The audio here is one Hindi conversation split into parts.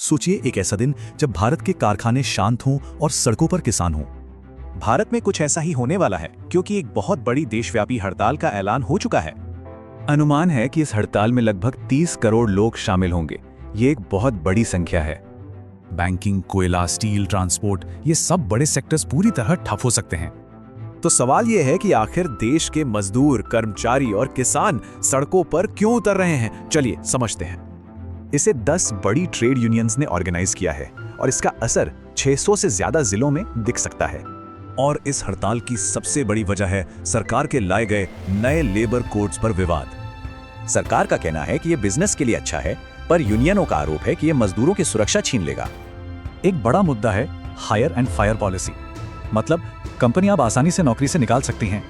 सोचिए एक ऐसा दिन जब भारत के कारखाने शांत हों और सड़कों पर किसान हों। भारत में कुछ ऐसा ही होने वाला है, क्योंकि एक बहुत बड़ी देशव्यापी हड़ताल का ऐलान हो चुका है। अनुमान है कि इस हड़ताल में लगभग 30 करोड़ लोग शामिल होंगे। ये एक बहुत बड़ी संख्या है। बैंकिंग, कोयला, स्टील, ट्रांसपोर्ट, ये सब बड़े सेक्टर्स पूरी तरह ठप हो सकते हैं। तो सवाल ये है कि आखिर देश के मजदूर, कर्मचारी और किसान सड़कों पर क्यों उतर रहे हैं? चलिए समझते हैं। इसे 10 बड़ी ट्रेड यूनियंस ने ऑर्गेनाइज किया है और इसका असर 600 से ज्यादा जिलों में दिख सकता है। और इस हड़ताल की सबसे बड़ी वजह है सरकार के लाए गए नए लेबर कोड्स पर विवाद। सरकार का कहना है कि ये बिजनेस के लिए अच्छा है, पर यूनियनों का आरोप है कि ये मजदूरों की सुरक्षा छीन लेगा। एक बड़ा मुद्दा है हायर एंड फायर पॉलिसी, मतलब कंपनियां अब आसानी से नौकरी से निकाल सकती हैं।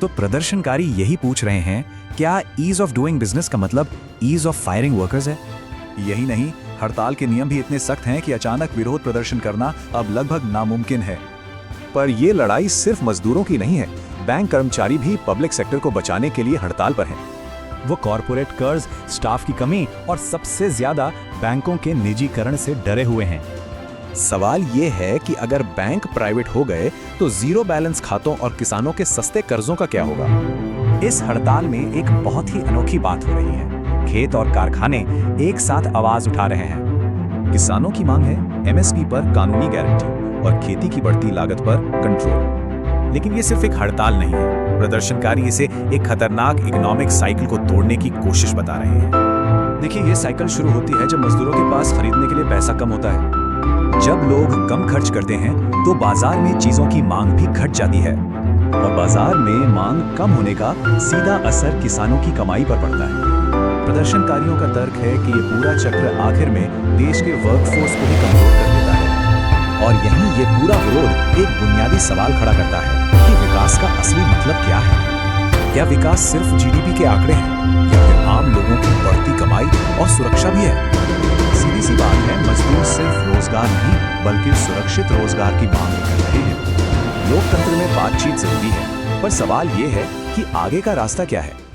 तो प्रदर्शनकारी यही पूछ रहे हैं, क्या ईज ऑफ डूइंग बिजनेस का मतलब ईज ऑफ फायरिंग वर्कर्स है? यही नहीं, हड़ताल के नियम भी इतने सख्त हैं कि अचानक विरोध प्रदर्शन करना अब लगभग नामुमकिन है। पर यह लड़ाई सिर्फ मजदूरों की नहीं है। बैंक कर्मचारी भी पब्लिक सेक्टर को बचाने के लिए हड़ताल पर हैं। वो कॉरपोरेट कर्ज, स्टाफ की कमी और सबसे ज्यादा बैंकों के निजीकरण से डरे हुए हैं। सवाल ये है कि अगर बैंक प्राइवेट हो गए तो जीरो बैलेंस खातों और किसानों के सस्ते कर्जों का क्या होगा? इस हड़ताल में एक बहुत ही अनोखी बात हो रही है। खेत और कारखाने एक साथ आवाज उठा रहे हैं। किसानों की मांग है एमएसपी पर कानूनी गारंटी और खेती की बढ़ती लागत पर कंट्रोल। लेकिन ये सिर्फ एक हड़ताल नहीं है। प्रदर्शनकारी इसे एक खतरनाक इकोनॉमिक साइकिल को तोड़ने की कोशिश बता रहे हैं। देखिए, ये साइकिल शुरू होती है जब मजदूरों के पास खरीदने के लिए पैसा कम होता है। जब लोग कम खर्च करते हैं तो बाजार में चीजों की मांग भी घट जाती है और बाजार में मांग कम होने का सीधा असर किसानों की कमाई पर पड़ता है। प्रदर्शनकारियों का तर्क है कि ये पूरा चक्र आखिर में देश के वर्कफोर्स को ही कमजोर कर देता है। और यहीं ये पूरा विरोध एक बुनियादी सवाल खड़ा करता है कि विकास का असली मतलब क्या है? क्या विकास सिर्फ जीडीपी के आंकड़े हैं या फिर आम लोगों की बढ़ती कमाई और सुरक्षा भी है? सीधी सी बात है, मजदूर सिर्फ रोजगार नहीं बल्कि सुरक्षित रोजगार की मांग कर रहे हैं। लोकतंत्र में बातचीत जरूरी है, पर सवाल ये है कि आगे का रास्ता क्या है?